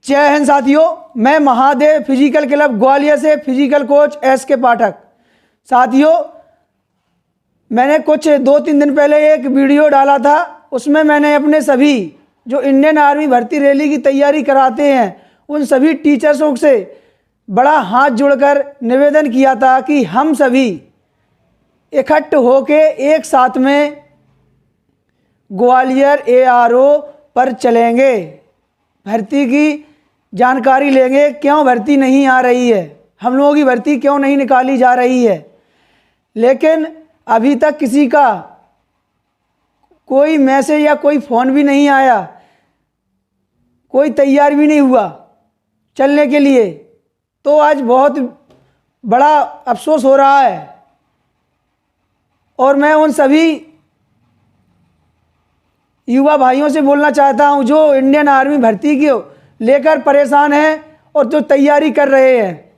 जय हिंद साथियों, मैं महादेव फिजिकल क्लब ग्वालियर से फिजिकल कोच एस.के. पाठक। साथियों, मैंने कुछ 2-3 दिन पहले एक वीडियो डाला था। उसमें मैंने अपने सभी जो इंडियन आर्मी भर्ती रैली की तैयारी कराते हैं उन सभी टीचर्सों से बड़ा हाथ जोड़कर निवेदन किया था कि हम सभी इकट्ठ होके एक साथ में ग्वालियर ARO पर चलेंगे, भर्ती की जानकारी लेंगे। क्यों भर्ती नहीं आ रही है, हम लोगों की भर्ती क्यों नहीं निकाली जा रही है। लेकिन अभी तक किसी का कोई मैसेज या कोई फ़ोन भी नहीं आया, कोई तैयार भी नहीं हुआ चलने के लिए। तो आज बहुत बड़ा अफसोस हो रहा है और मैं उन सभी युवा भाइयों से बोलना चाहता हूं जो इंडियन आर्मी भर्ती की लेकर परेशान हैं और जो तैयारी कर रहे हैं,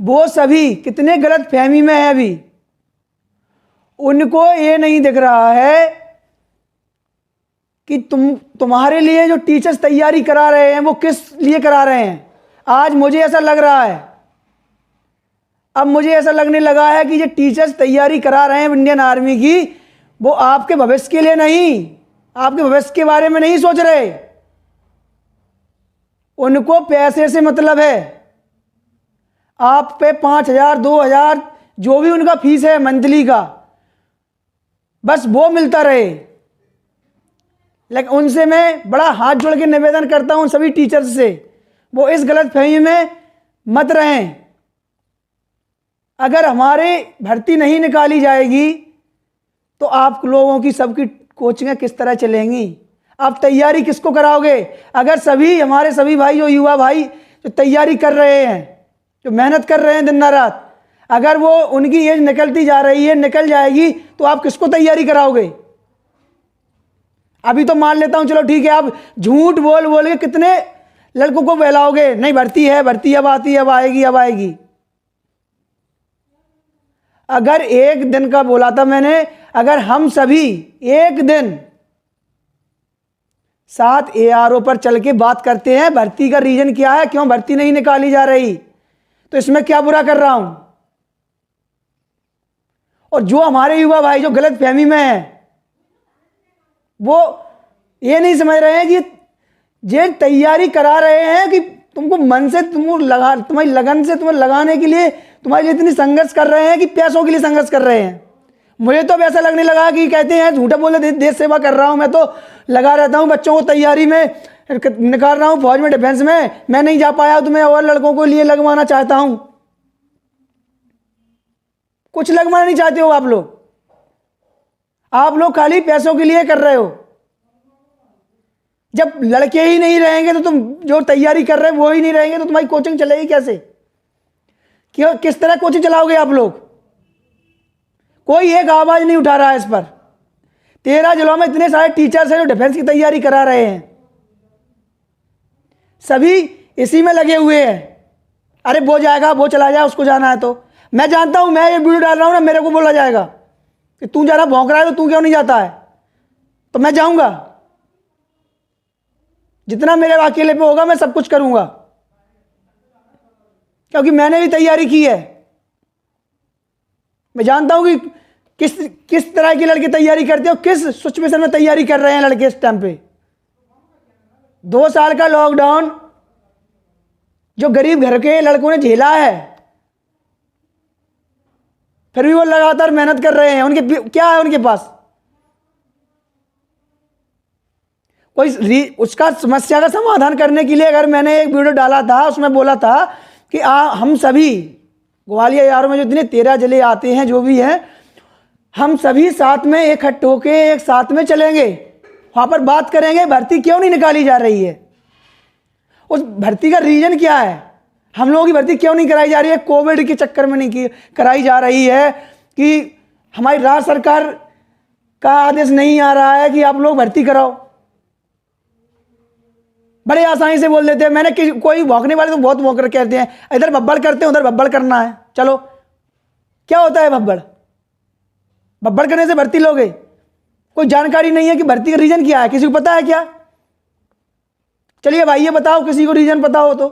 वो सभी कितने गलत फहमी में है। अभी उनको ये नहीं दिख रहा है कि तुम्हारे लिए जो टीचर्स तैयारी करा रहे हैं वो किस लिए करा रहे हैं। आज मुझे ऐसा लग रहा है, अब मुझे ऐसा लगने लगा है कि ये टीचर्स तैयारी करा रहे हैं इंडियन आर्मी की, वो आपके भविष्य के लिए नहीं, आपके भविष्य के बारे में नहीं सोच रहे। उनको पैसे से मतलब है। आप पे 5,000 2,000 जो भी उनका फीस है मंथली का, बस वो मिलता रहे। लेकिन उनसे मैं बड़ा हाथ जोड़ के निवेदन करता हूं सभी टीचर्स से, वो इस गलत फहमी में मत रहें। अगर हमारी भर्ती नहीं निकाली जाएगी तो आप लोगों की सबकी कोचिंगें किस तरह चलेंगी, आप तैयारी किसको कराओगे। अगर सभी हमारे सभी भाई, जो युवा भाई जो तैयारी कर रहे हैं, जो मेहनत कर रहे हैं दिन रात, अगर वो उनकी एज निकलती जा रही है, निकल जाएगी, तो आप किसको तैयारी कराओगे। अभी तो मान लेता हूं, चलो ठीक है, आप झूठ बोल बोल के कितने लड़कों को बहलाओगे, नहीं भर्ती है, भर्ती अब आती है, अब आएगी, अब आएगी। अगर एक दिन का बोला था मैंने, अगर हम सभी एक दिन साथ ARO पर चल के बात करते हैं भर्ती का रीजन क्या है, क्यों भर्ती नहीं निकाली जा रही, तो इसमें क्या बुरा कर रहा हूं। और जो हमारे युवा भाई जो गलत फहमी में है, वो ये नहीं समझ रहे हैं कि ये तैयारी करा रहे हैं कि तुमको मन से तुम्हारी लगन से तुम्हें लगाने के लिए, तुम्हारे लिए इतनी संघर्ष कर रहे हैं कि पैसों के लिए संघर्ष कर रहे हैं। मुझे तो अब ऐसा लगने लगा कि कहते हैं झूठा बोले देश सेवा कर रहा हूं, मैं तो लगा रहता हूं बच्चों को तैयारी में निकाल रहा हूं, फौज में, डिफेंस में, मैं नहीं जा पाया तो मैं और लड़कों को लिए लगवाना चाहता हूं। कुछ लगवाना नहीं चाहते हो आप लोग खाली पैसों के लिए कर रहे हो। जब लड़के ही नहीं रहेंगे तो तुम जो तैयारी कर रहे हो वो ही नहीं रहेंगे तो तुम्हारी कोचिंग चलेगी कैसे, क्यों, किस तरह कोचिंग चलाओगे आप लोग। कोई एक आवाज नहीं उठा रहा है इस पर। 13 जिलों में इतने सारे टीचर्स हैं जो डिफेंस की तैयारी करा रहे हैं, सभी इसी में लगे हुए हैं। अरे वो जाएगा, वो चला जाए, उसको जाना है। तो मैं जानता हूं, मैं ये वीडियो डाल रहा हूं ना, मेरे को बोला जाएगा कि तू जा रहा भौंक रहा है तो तू क्यों नहीं जाता है, तो मैं जाऊंगा। जितना मेरे अकेले पे होगा मैं सब कुछ करूंगा, क्योंकि मैंने भी तैयारी की है। मैं जानता हूं कि किस तरह के लड़के तैयारी करते हो, किस सिचुएशन में तैयारी कर रहे हैं लड़के इस टाइम पे। 2 साल का लॉकडाउन जो गरीब घर के लड़कों ने झेला है, फिर भी वो लगातार मेहनत कर रहे हैं। उनके क्या है, उनके पास कोई उसका समस्या का समाधान करने के लिए। अगर मैंने एक वीडियो डाला था, उसमें बोला था कि हम सभी ग्वालियर ARO में जो इतने 13 जिले आते हैं, जो भी हैं, हम सभी साथ में इकट्ठ होके एक साथ में चलेंगे, वहां पर बात करेंगे भर्ती क्यों नहीं निकाली जा रही है, उस भर्ती का रीजन क्या है, हम लोगों की भर्ती क्यों नहीं कराई जा रही है। कोविड के चक्कर में नहीं कराई जा रही है कि हमारी राज्य सरकार का आदेश नहीं आ रहा है कि आप लोग भर्ती कराओ। बड़े आसानी से बोल देते हैं। मैंने कोई भौंकने वाले तो बहुत भौंक कर कहते हैं, इधर बब्बड़ करते हैं, उधर बब्बड़ करना है। चलो, क्या होता है बब्बड़ करने से भर्ती लोगे? कोई जानकारी नहीं है कि भर्ती का रीजन क्या है, किसी को पता है क्या? चलिए भाई ये बताओ, किसी को रीजन पता हो तो।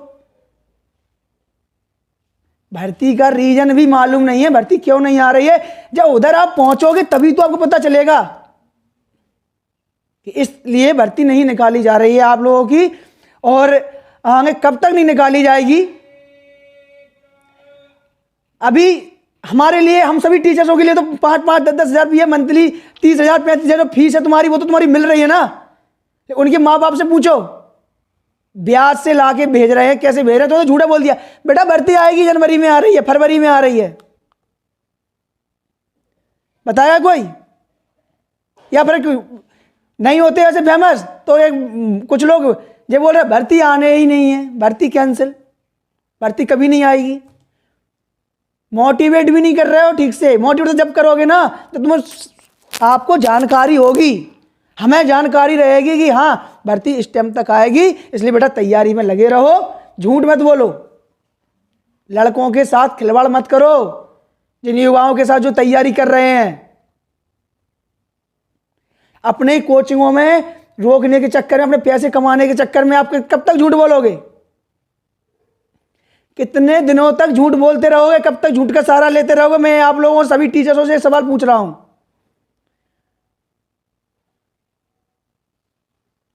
भर्ती का रीजन भी मालूम नहीं है, भर्ती क्यों नहीं आ रही है। जब उधर आप पहुंचोगे तभी तो आपको पता चलेगा कि इसलिए भर्ती नहीं निकाली जा रही है आप लोगों की, और आगे कब तक नहीं निकाली जाएगी। अभी हमारे लिए, हम सभी टीचर्सों के लिए तो 5-5, 10-10 हज़ार रुपये मंथली, 30,000, 35,000 फीस है तुम्हारी, वो तो तुम्हारी मिल रही है ना। उनके माँ बाप से पूछो, ब्याज से लाके भेज रहे हैं, कैसे भेज रहे हैं। तो झूठा बोल दिया, बेटा भर्ती आएगी, जनवरी में आ रही है, फरवरी में आ रही है, बताया कोई? या फिर नहीं होते ऐसे फेमस तो एक कुछ लोग ये बोल रहे भर्ती आने ही नहीं है, भर्ती कैंसिल, भर्ती कभी नहीं आएगी। मोटिवेट भी नहीं कर रहे हो ठीक से। मोटिवेट तो जब करोगे ना तो तुम, आपको जानकारी होगी, हमें जानकारी रहेगी कि हाँ भर्ती इस टाइम तक आएगी, इसलिए बेटा तैयारी में लगे रहो, झूठ मत बोलो, लड़कों के साथ खिलवाड़ मत करो, जिन युवाओं के साथ जो तैयारी कर रहे हैं। अपने कोचिंगों में रोकने के चक्कर में, अपने पैसे कमाने के चक्कर में आप कब तक झूठ बोलोगे? कितने दिनों तक झूठ बोलते रहोगे? कब तक झूठ का सहारा लेते रहोगे? मैं आप लोगों सभी टीचर्सों से एक सवाल पूछ रहा हूं।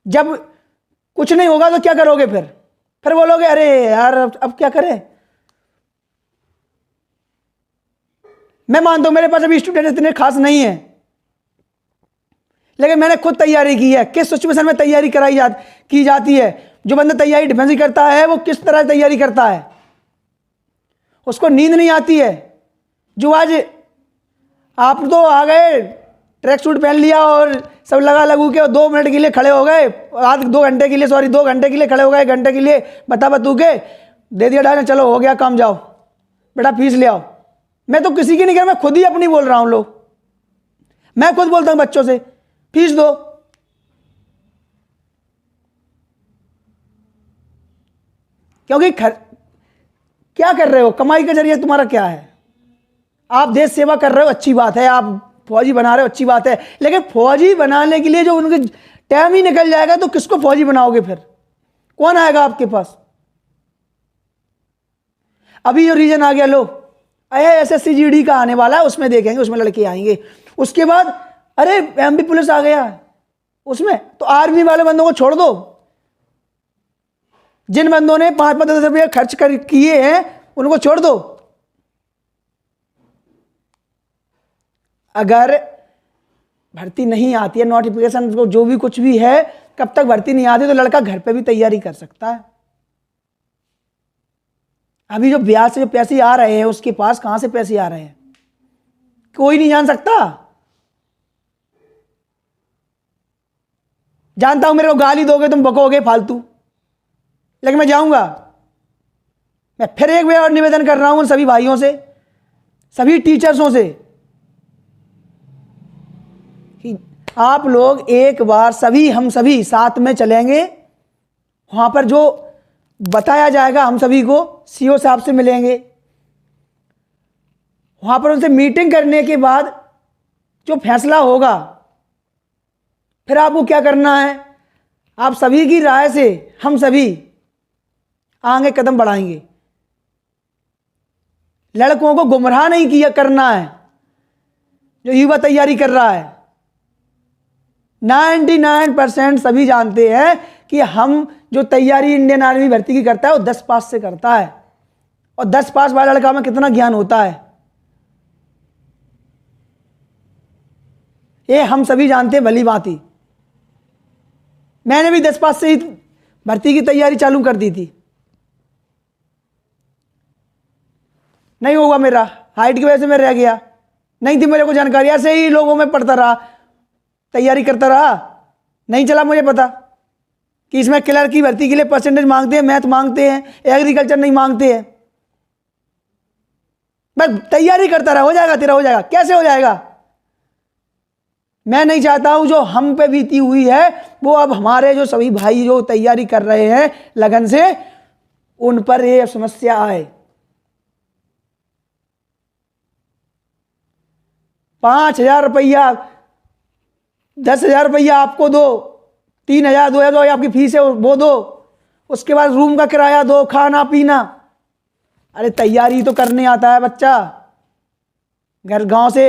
जब कुछ नहीं होगा तो क्या करोगे? फिर बोलोगे अरे यार अब क्या करें। मैं मानता हूं मेरे पास अभी स्टूडेंट इतने खास नहीं है, लेकिन मैंने खुद तैयारी की है। किस सिचुएशन में तैयारी की जाती है। जो बंदा तैयारी डिफेंस की करता है वो किस तरह तैयारी करता है, उसको नींद नहीं आती है। जो आज आप तो आ गए, ट्रैक सूट पहन लिया और सब लगा लगू के 2 मिनट के लिए खड़े हो गए, आध 2 घंटे के लिए, सॉरी 2 घंटे के लिए खड़े हो गए, 1 घंटे के लिए बता बतू के दे दिया डायरेक्ट, चलो हो गया काम, जाओ बेटा फीस ले आओ। मैं तो किसी की नहीं कर, मैं खुद ही अपनी बोल रहा हूं। लोग, मैं खुद बोलता हूं बच्चों से फीस दो। क्योंकि क्या कर रहे हो, कमाई का जरिया तुम्हारा क्या है? आप देश सेवा कर रहे हो, अच्छी बात है, आप फौजी बना रहे हो, अच्छी बात है, लेकिन फौजी बनाने के लिए जो उनके टाइम ही निकल जाएगा तो किसको फौजी बनाओगे? फिर कौन आएगा आपके पास? अभी जो रीजन आ गया, लो SSC GD का आने वाला है, उसमें देखेंगे, उसमें लड़के आएंगे। उसके बाद अरे MP पुलिस आ गया उसमें, तो आर्मी वाले बंदों को छोड़ दो। जिन बंदों ने 5-5-10 रुपये खर्च किए हैं उनको छोड़ दो। अगर भर्ती नहीं आती है, नोटिफिकेशन जो भी कुछ भी है, कब तक भर्ती नहीं आती तो लड़का घर पे भी तैयारी कर सकता है। अभी जो ब्याज से जो पैसे आ रहे हैं, उसके पास कहां से पैसे आ रहे हैं कोई नहीं जान सकता। जानता हूं मेरे को गाली दोगे, तुम बकोगे फालतू, लेकिन मैं जाऊंगा। मैं फिर एक बार और निवेदन कर रहा हूं सभी भाइयों से, सभी टीचर्सों से, कि आप लोग एक बार हम सभी साथ में चलेंगे। वहां पर जो बताया जाएगा हम सभी को, CO साहब से मिलेंगे, वहां पर उनसे मीटिंग करने के बाद जो फैसला होगा, फिर आपको क्या करना है, आप सभी की राय से हम सभी आगे कदम बढ़ाएंगे। लड़कों को गुमराह नहीं करना है। जो युवा तैयारी कर रहा है, 99% सभी जानते हैं कि हम जो तैयारी इंडियन आर्मी भर्ती की करता है वो 10 पास से करता है, और 10 पास वाला लड़का में कितना ज्ञान होता है ये हम सभी जानते हैं भली भांति। मैंने भी 10 पास से ही भर्ती की तैयारी चालू कर दी थी। नहीं होगा मेरा, हाइट की वजह से मैं रह गया, नहीं थी मेरे को जानकारी, ऐसे ही लोगों में पढ़ता रहा, तैयारी करता रहा, नहीं चला मुझे पता कि इसमें क्लर्क की भर्ती के लिए परसेंटेज मांगते हैं, मैथ मांगते हैं, एग्रीकल्चर नहीं मांगते हैं। बस तैयारी करता रहा, हो जाएगा तेरा, हो जाएगा। कैसे हो जाएगा? मैं नहीं चाहता हूं जो हम पे बीती हुई है वो अब हमारे जो सभी भाई जो तैयारी कर रहे हैं लगन से, उन पर ये समस्या आए। 5,000 रुपया, 10,000 रुपया आपको दो, 3,000 2,000 आपकी फीस है वो दो, उसके बाद रूम का किराया दो, खाना पीना। अरे तैयारी तो करने आता है बच्चा घर गांव से।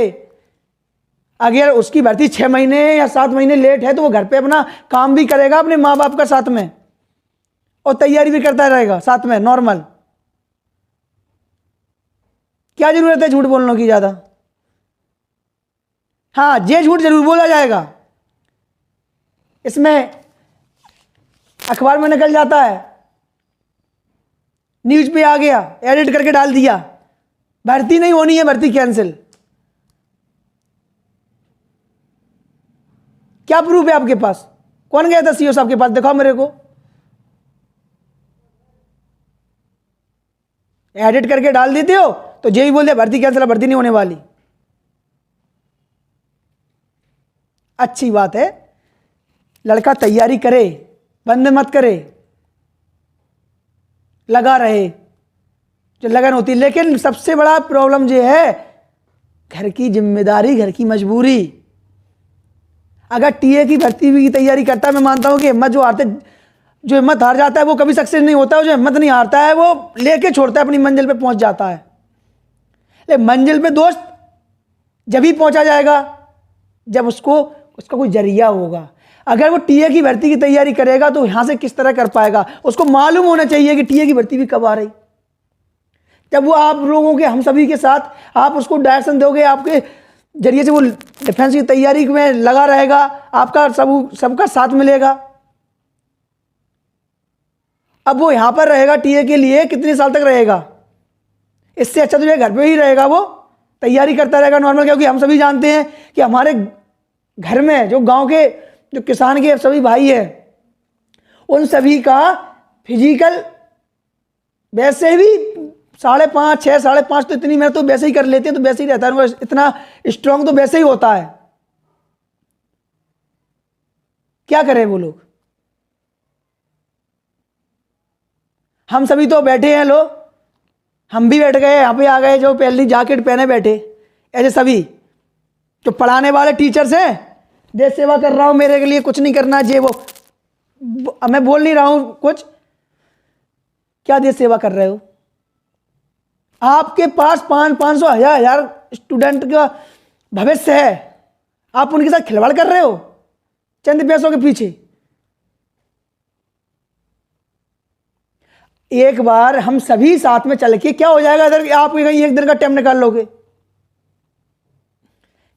अगर उसकी भर्ती 6 महीने या 7 महीने लेट है तो वो घर पे अपना काम भी करेगा अपने माँ बाप का साथ में, और तैयारी भी करता रहेगा साथ में नॉर्मल। क्या जरूरत है झूठ बोलने की ज्यादा? हाँ, ये झूठ जरूर बोला जाएगा, इसमें अखबार में निकल जाता है, न्यूज पे आ गया, एडिट करके डाल दिया, भर्ती नहीं होनी है, भर्ती कैंसिल। क्या प्रूफ है आपके पास? कौन गया था सीओ साहब के पास? दिखाओ मेरे को। एडिट करके डाल देते हो तो यही बोल दे भर्ती कैंसिल, भर्ती नहीं होने वाली। अच्छी बात है, लड़का तैयारी करे, बंद मत करे, लगा रहे, जो लगन होती। लेकिन सबसे बड़ा प्रॉब्लम ये है घर की जिम्मेदारी, घर की मजबूरी। अगर टीए की भर्ती की तैयारी करता है, मैं मानता हूं कि जो हिम्मत हार जाता है वो कभी सक्सेस नहीं होता है। जो हिम्मत नहीं हारता है वो लेके छोड़ता है, अपनी मंजिल पे पहुंच जाता है। लेकिन मंजिल पे दोस्त जब ही पहुंचा जाएगा जब उसका कोई जरिया होगा। अगर वो टीए की भर्ती की तैयारी करेगा तो यहां से किस तरह कर पाएगा? उसको मालूम होना चाहिए कि टीए की भर्ती भी कब आ रही। जब वो आप लोगों के, हम सभी के साथ आप उसको डायरेक्शन दोगे, आपके जरिए से वो डिफेंस की तैयारी में लगा रहेगा, आपका सबका साथ मिलेगा। अब वो यहां पर रहेगा टीए के लिए, कितने साल तक रहेगा? इससे अच्छा तो ये घर पे ही रहेगा, वो तैयारी करता रहेगा नॉर्मल। क्योंकि हम सभी जानते हैं कि हमारे घर में जो गांव के जो किसान के सभी भाई हैं, उन सभी का फिजिकल वैसे भी 5.5, 6, 5.5 तो इतनी मेहनत तो वैसे ही कर लेते हैं, तो वैसे ही रहता है, इतना स्ट्रांग तो वैसे ही होता है। क्या करें वो लोग? हम सभी तो बैठे हैं, हम भी बैठ गए, यहाँ पे आ गए जो पहली जैकेट पहने बैठे, ऐसे सभी जो पढ़ाने वाले टीचर्स हैं। देश सेवा कर रहा हूं, मेरे के लिए कुछ नहीं करना चाहिए, वो मैं बोल नहीं रहा हूं कुछ। क्या देश सेवा कर रहे हो? आपके पास 500, 1000 स्टूडेंट का भविष्य है, आप उनके साथ खिलवाड़ कर रहे हो चंद पैसों के पीछे। एक बार हम सभी साथ में चल के क्या हो जाएगा अगर आप एक दिन का टाइम निकाल लोगे?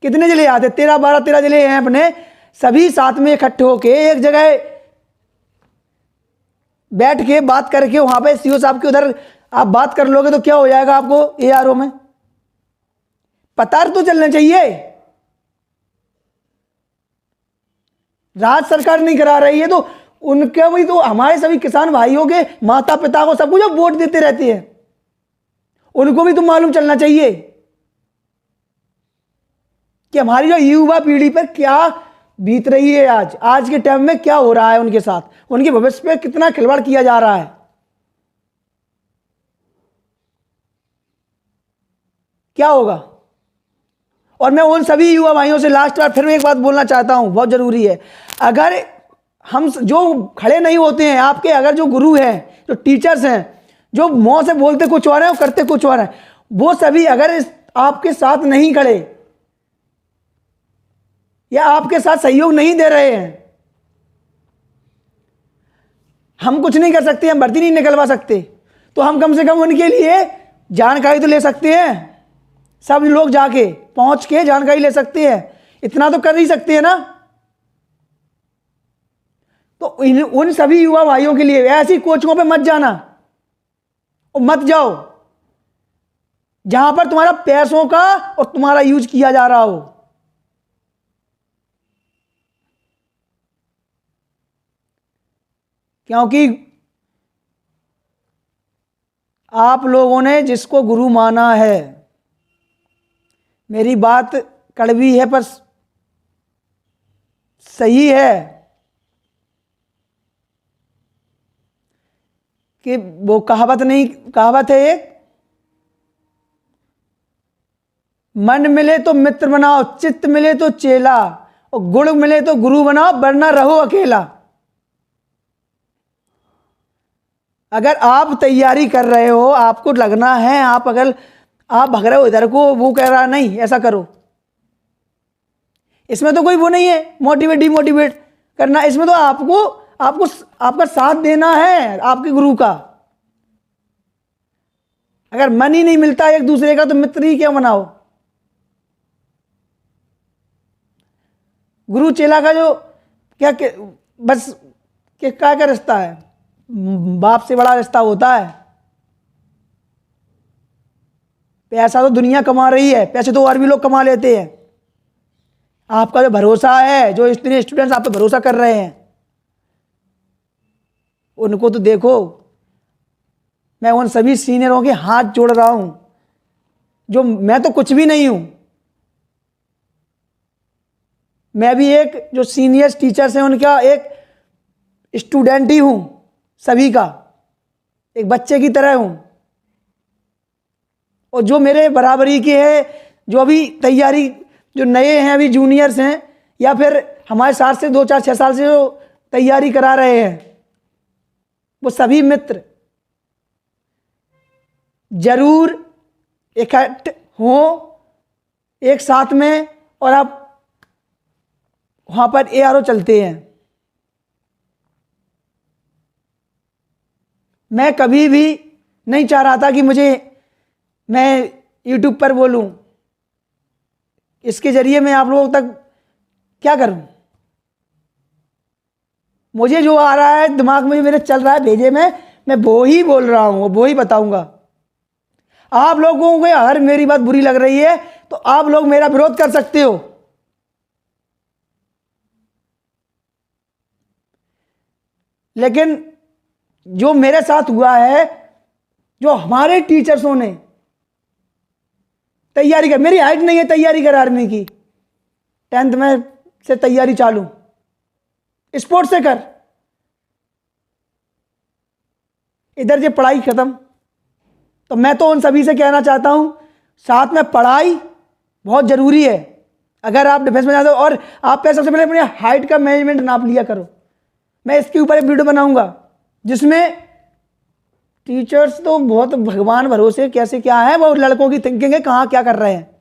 कितने जिले आते? 13 जिले हैं अपने, सभी साथ में इकट्ठे होके एक जगह बैठ के बात करके वहां पे सीओ साहब के उधर आप बात कर लोगे तो क्या हो जाएगा आपको एआरओ में? पता तो चलना चाहिए। राज्य सरकार नहीं करा रही है तो उनके भी तो, हमारे सभी किसान भाइयों के माता पिता को सबको जो वोट देते रहते हैं उनको भी तो मालूम चलना चाहिए कि हमारी जो युवा पीढ़ी पर क्या बीत रही है, आज के टाइम में क्या हो रहा है उनके साथ, उनके भविष्य पे कितना खिलवाड़ किया जा रहा है। क्या होगा? और मैं उन सभी युवा भाइयों से लास्ट बार फिर एक बात बोलना चाहता हूं, बहुत जरूरी है। अगर हम जो खड़े नहीं होते हैं, आपके अगर जो गुरु हैं, जो टीचर्स हैं, जो मुंह से बोलते कुछ और हैं और करते कुछ और हैं, वो सभी अगर आपके साथ नहीं खड़े या आपके साथ सहयोग नहीं दे रहे हैं, हम कुछ नहीं कर सकते, हम भर्ती नहीं निकलवा सकते, तो हम कम से कम उनके लिए जानकारी तो ले सकते हैं। सब लोग जाके पहुंच के जानकारी ले सकते हैं, इतना तो कर ही सकते हैं ना। तो उन सभी युवा भाइयों के लिए ऐसी कोचिंगों पे मत जाना और मत जाओ जहां पर तुम्हारा पैसों का और तुम्हारा यूज किया जा रहा हो। क्योंकि आप लोगों ने जिसको गुरु माना है, मेरी बात कड़वी है पर सही है, कि वो कहावत है एक, मन मिले तो मित्र बनाओ, चित्त मिले तो चेला, और गुण मिले तो गुरु बनाओ, वरना रहो अकेला। अगर आप तैयारी कर रहे हो, आपको लगना है, अगर आप भग रहे हो इधर को, वो कह रहा नहीं ऐसा करो, इसमें तो कोई वो नहीं है मोटिवेट डिमोटिवेट करना, इसमें तो आपको आपको आपका साथ देना है आपके गुरु का। अगर मन ही नहीं मिलता एक दूसरे का तो मित्र ही क्यों बनाओ। गुरु चेला का जो बस क्या रिश्ता है, बाप से बड़ा रिश्ता होता है। पैसा तो दुनिया कमा रही है, पैसे तो और भी लोग कमा लेते हैं। आपका जो भरोसा है, जो इतने स्टूडेंट्स आप पे भरोसा कर रहे हैं, उनको तो देखो। मैं उन सभी सीनियरों के हाथ जोड़ रहा हूं, जो मैं तो कुछ भी नहीं हूं, मैं भी एक जो सीनियर टीचर्स हैं उनका एक स्टूडेंट ही हूं, सभी का एक बच्चे की तरह हूं। और जो मेरे बराबरी के हैं, जो अभी तैयारी, जो नए हैं अभी जूनियर्स हैं, या फिर हमारे साथ से 2 4 6 साल से जो तैयारी करा रहे हैं, वो सभी मित्र जरूर इकट्ठ हो एक साथ में, और आप वहां पर ARO चलते हैं। मैं कभी भी नहीं चाह रहा था कि मैं YouTube पर बोलूं, इसके जरिए मैं आप लोगों तक क्या करूं। मुझे जो आ रहा है दिमाग में, मेरे चल रहा है भेजे में, मैं वो ही बोल रहा हूं, वो ही बताऊंगा। आप लोगों को अगर मेरी बात बुरी लग रही है तो आप लोग मेरा विरोध कर सकते हो, लेकिन जो मेरे साथ हुआ है, जो हमारे टीचर्सों ने तैयारी कर, मेरी हाइट नहीं है तैयारी कर आर्मी की, 10th में से तैयारी चालू, स्पोर्ट्स से कर, इधर से पढ़ाई खत्म। तो मैं तो उन सभी से कहना चाहता हूं, साथ में पढ़ाई बहुत जरूरी है। अगर आप डिफेंस में जाते हो, और आप पे सबसे पहले अपने हाइट का मैनेजमेंट नाप लिया करो। मैं इसके ऊपर एक वीडियो बनाऊंगा जिसमें टीचर्स तो बहुत भगवान भरोसे कैसे क्या है, वो लड़कों की थिंकिंग है कहां क्या कर रहे हैं।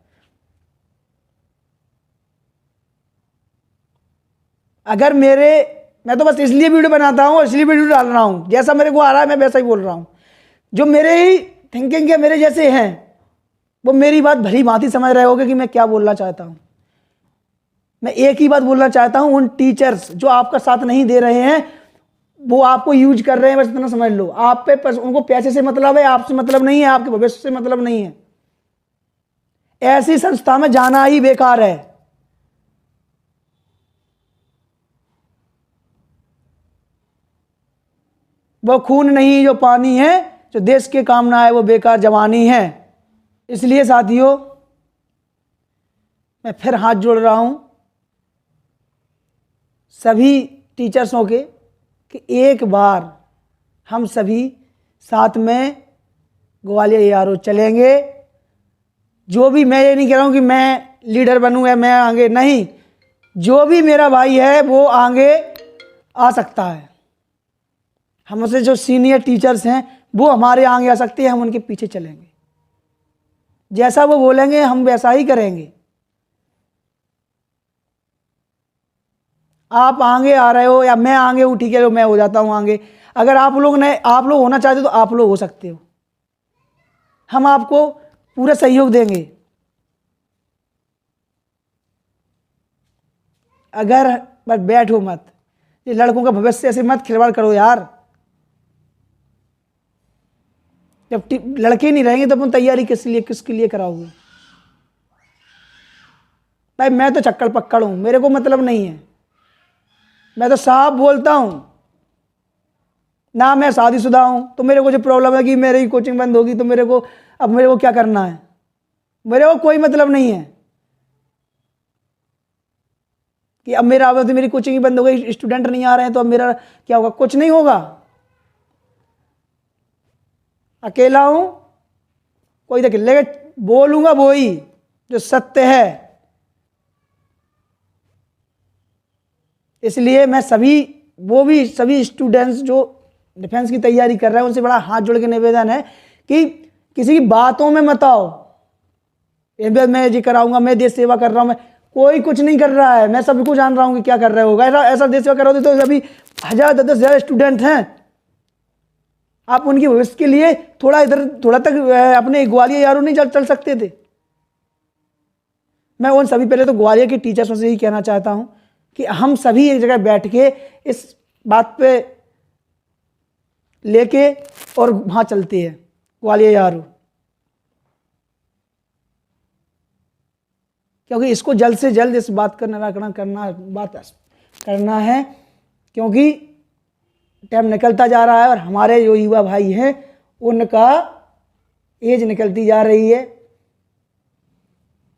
अगर मैं तो बस इसलिए वीडियो बनाता हूं और इसलिए वीडियो डाल रहा हूं, जैसा मेरे को आ रहा है मैं वैसा ही बोल रहा हूं। जो मेरे ही थिंकिंग के मेरे जैसे हैं, वो मेरी बात भली भांति समझ रहे होगे कि मैं क्या बोलना चाहता हूं। मैं एक ही बात बोलना चाहता हूं, उन टीचर्स जो आपका साथ नहीं दे रहे हैं, वो आपको यूज कर रहे हैं, बस इतना समझ लो। आप पे उनको पैसे से मतलब है, आपसे मतलब नहीं है, आपके भविष्य से मतलब नहीं है। ऐसी संस्था में जाना ही बेकार है। वो खून नहीं जो पानी है, जो देश के काम ना है वो बेकार जवानी है। इसलिए साथियों, मैं फिर हाथ जोड़ रहा हूं सभी टीचर्सों के कि एक बार हम सभी साथ में ग्वालियर ARO चलेंगे। जो भी, मैं ये नहीं कह रहा हूं कि मैं लीडर बनूं या मैं आगे नहीं, जो भी मेरा भाई है वो आगे आ सकता है। हमसे जो सीनियर टीचर्स हैं वो हमारे आगे आ सकते हैं, हम उनके पीछे चलेंगे, जैसा वो बोलेंगे हम वैसा ही करेंगे। आप आगे आ रहे हो या मैं आगे हूं, ठीक है, मैं हो जाता हूं आगे। अगर आप लोग होना चाहते हो तो आप लोग हो सकते हो, हम आपको पूरा सहयोग देंगे। अगर बस बैठो मत, ये लड़कों का भविष्य ऐसे मत खिलवाड़ करो यार। जब लड़के नहीं रहेंगे तो अपन तैयारी किसके लिए कराओगे। भाई मैं तो चक्कर पक्कड़ हूं, मेरे को मतलब नहीं है, मैं तो साफ बोलता हूं ना। मैं शादीशुदा हूं तो मेरे को जो प्रॉब्लम है कि मेरी कोचिंग बंद होगी तो मेरे को क्या करना है, मेरे को कोई मतलब नहीं है कि अब मेरी कोचिंग बंद हो गई, स्टूडेंट नहीं आ रहे हैं तो अब मेरा क्या होगा। कुछ नहीं होगा, अकेला हूं, कोई देख लेकिन बोलूंगा वो ही जो सत्य है। इसलिए मैं सभी स्टूडेंट्स जो डिफेंस की तैयारी कर रहे हैं उनसे बड़ा हाथ जोड़ के निवेदन है कि किसी की बातों में मत आओ, मैं ये कराऊंगा, मैं देश सेवा कर रहा हूं, मैं कोई कुछ नहीं कर रहा है, मैं सबको जान रहा हूं कि क्या कर रहे होगा। ऐसा देश सेवा कर रहे हो तो अभी 1000-10,000 स्टूडेंट हैं, आप उनकी भविष्य के लिए थोड़ा इधर थोड़ा तक अपने ग्वालियर यारों नहीं चल सकते थे। मैं उन सभी, पहले तो ग्वालियर के टीचर्सों से ही कहना चाहता हूं कि हम सभी एक जगह बैठ के इस बात पे लेके और वहां चलते हैं ग्वालियर यारों, क्योंकि इसको जल्द से जल्द इस बात का निराकरण करना है, क्योंकि टाइम निकलता जा रहा है और हमारे जो युवा भाई हैं उनका एज निकलती जा रही है,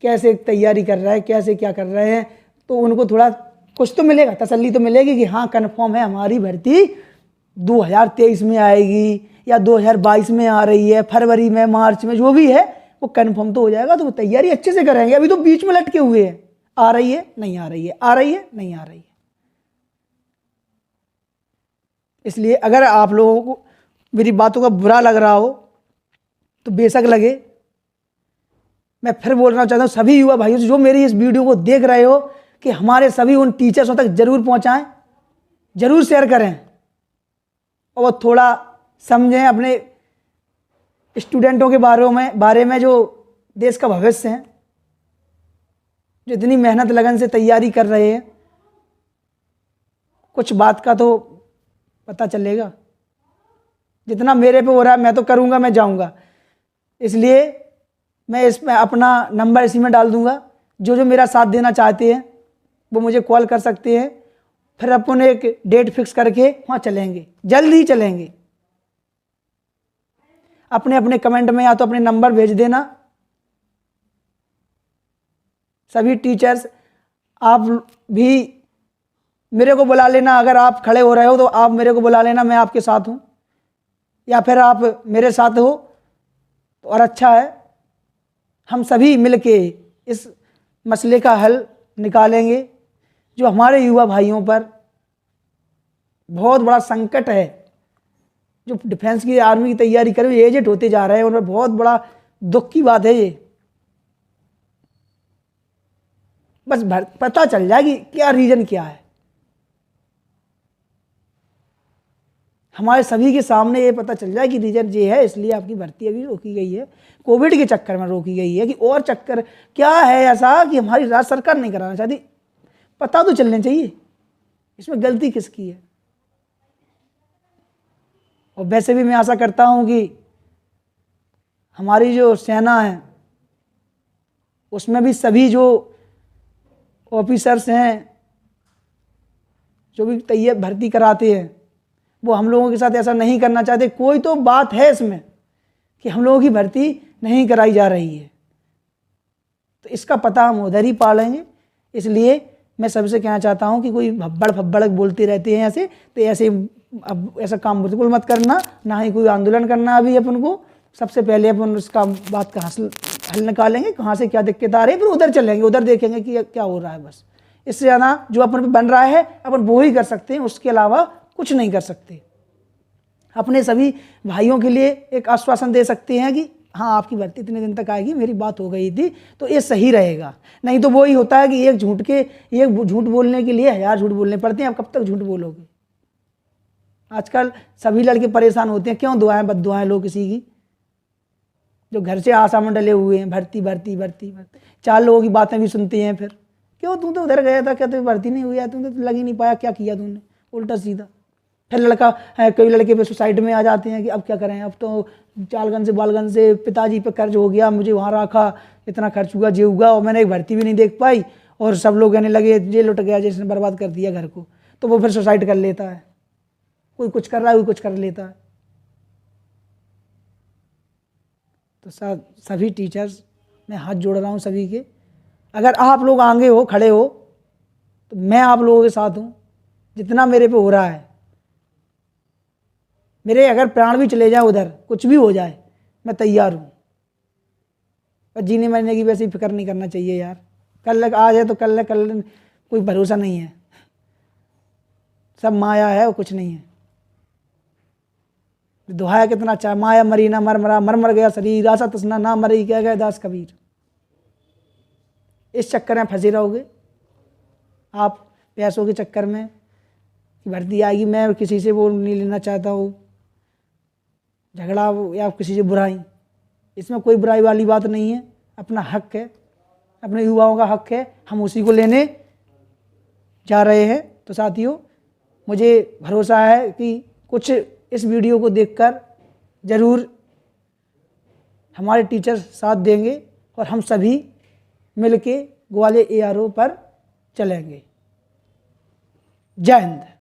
कैसे तैयारी कर रहे हैं, कैसे क्या कर रहे हैं, तो उनको थोड़ा कुछ तो मिलेगा, तसल्ली तो मिलेगी कि हाँ कन्फर्म है हमारी भर्ती 2023 में आएगी या 2022 में आ रही है, फरवरी में, मार्च में, जो भी है वो कन्फर्म तो हो जाएगा, तो वो तैयारी अच्छे से करेंगे। अभी तो बीच में लटके हुए हैं, आ रही है नहीं आ रही है, आ रही है नहीं आ रही है। इसलिए अगर आप लोगों को मेरी बातों का बुरा लग रहा हो तो बेशक लगे, मैं फिर बोलना चाहता हूँ सभी युवा भाइयों से जो मेरी इस वीडियो को देख रहे हो कि हमारे सभी उन टीचर्सों तक जरूर पहुंचाएं, जरूर शेयर करें और वो थोड़ा समझें अपने स्टूडेंटों के बारे में जो देश का भविष्य है, जो इतनी मेहनत लगन से तैयारी कर रहे हैं, कुछ बात का तो पता चलेगा। जितना मेरे पे हो रहा है मैं तो करूँगा, मैं जाऊँगा, इसलिए मैं इसमें अपना नंबर इसी में डाल दूँगा। जो जो मेरा साथ देना चाहते हैं वो मुझे कॉल कर सकते हैं, फिर अपन एक डेट फिक्स करके वहाँ चलेंगे, जल्द ही चलेंगे। अपने अपने कमेंट में या तो अपने नंबर भेज देना। सभी टीचर्स आप भी मेरे को बुला लेना, अगर आप खड़े हो रहे हो तो आप मेरे को बुला लेना, मैं आपके साथ हूँ, या फिर आप मेरे साथ हो तो और अच्छा है। हम सभी मिलके इस मसले का हल निकालेंगे जो हमारे युवा भाइयों पर बहुत बड़ा संकट है। जो डिफेंस की, आर्मी की तैयारी कर रहे एजेड होते जा रहे हैं, उन पर बहुत बड़ा दुख की बात है ये। बस पता चल जाए कि क्या रीजन क्या है। हमारे सभी के सामने ये पता चल जाए कि रीजन ये है, इसलिए आपकी भर्ती अभी रोकी गई है, कोविड के चक्कर में रोकी गई है, कि और चक्कर क्या है ऐसा कि हमारी राज्य सरकार नहीं कराना चाहती। पता तो चलना चाहिए इसमें गलती किसकी है। और वैसे भी मैं आशा करता हूं कि हमारी जो सेना है उसमें भी सभी जो ऑफिसर्स हैं जो भी तैयार भर्ती कराते हैं वो हम लोगों के साथ ऐसा नहीं करना चाहते। कोई तो बात है इसमें कि हम लोगों की भर्ती नहीं कराई जा रही है, तो इसका पता हम उधर ही पालेंगे। इसलिए मैं सबसे कहना चाहता हूं कि कोई भब्बड़ बोलते रहते हैं ऐसे, तो ऐसे अब ऐसा काम बिल्कुल मत करना, ना ही कोई आंदोलन करना। अभी अपन को सबसे पहले अपन उसका बात का हल निकालेंगे, कहाँ से क्या दिक्कत आ रही है, फिर उधर चलेंगे, उधर देखेंगे कि क्या हो रहा है। बस इससे ज़्यादा जो अपन पे बन रहा है अपन वो ही कर सकते हैं, उसके अलावा कुछ नहीं कर सकते। अपने सभी भाइयों के लिए एक आश्वासन दे सकते हैं कि हाँ आपकी भर्ती इतने दिन तक आएगी, मेरी बात हो गई थी, तो ये सही रहेगा। नहीं तो वो ही होता है कि एक झूठ बोलने के लिए 1000 झूठ बोलने पड़ते हैं। आप कब तक झूठ बोलोगे। आजकल सभी लड़के परेशान होते हैं, क्यों दुआएं बद्दुआएं लो किसी की, जो घर से आशा में डले हुए हैं भर्ती भर्ती भर्ती भर्ती। 4 लोगों की बातें भी सुनते हैं, फिर क्यों तू तो उधर गया था, क्या तुझे भर्ती नहीं हुई है, तू तो लग ही नहीं पाया, क्या किया तूने, उल्टा सीधा। फिर लड़का है, कई लड़के पे सुसाइड में आ जाते हैं कि अब क्या करें, अब तो चालगन से बालगन से पिताजी पे कर्ज हो गया, मुझे वहाँ रखा, इतना खर्च हुआ जे हुआ, और मैंने एक भर्ती भी नहीं देख पाई, और सब लोग कहने लगे ये लुट गया, जिसने बर्बाद कर दिया घर को, तो वो फिर सुसाइड कर लेता है। कोई कुछ कर रहा है, कोई कुछ कर लेता है। तो सभी टीचर्स मैं हाथ जोड़ रहा हूँ सभी के, अगर आप लोग आगे हो, खड़े हो, तो मैं आप लोगों के साथ हूँ। जितना मेरे पे हो रहा है, मेरे अगर प्राण भी चले जाए, उधर कुछ भी हो जाए, मैं तैयार हूँ। पर जीने मरने की वैसे ही फिक्र नहीं करना चाहिए यार। कल आज है तो कल कोई भरोसा नहीं है, सब माया है और कुछ नहीं है। दोहा कितना अच्छा, माया मरी ना मर मरा, मर मर गया शरीर, आशा तृष्णा ना मरी, कह गए दास कबीर। इस चक्कर में फंसे रहोगे आप, पैसों के चक्कर में कि भर्ती आएगी, मैं किसी से वो नहीं लेना चाहता हूँ, झगड़ा या किसी से बुराई, इसमें कोई बुराई वाली बात नहीं है। अपना हक है, अपने युवाओं का हक है, हम उसी को लेने जा रहे हैं। तो साथियों, मुझे भरोसा है कि कुछ इस वीडियो को देखकर ज़रूर हमारे टीचर साथ देंगे और हम सभी मिलके ग्वालियर ARO पर चलेंगे। जय हिंद।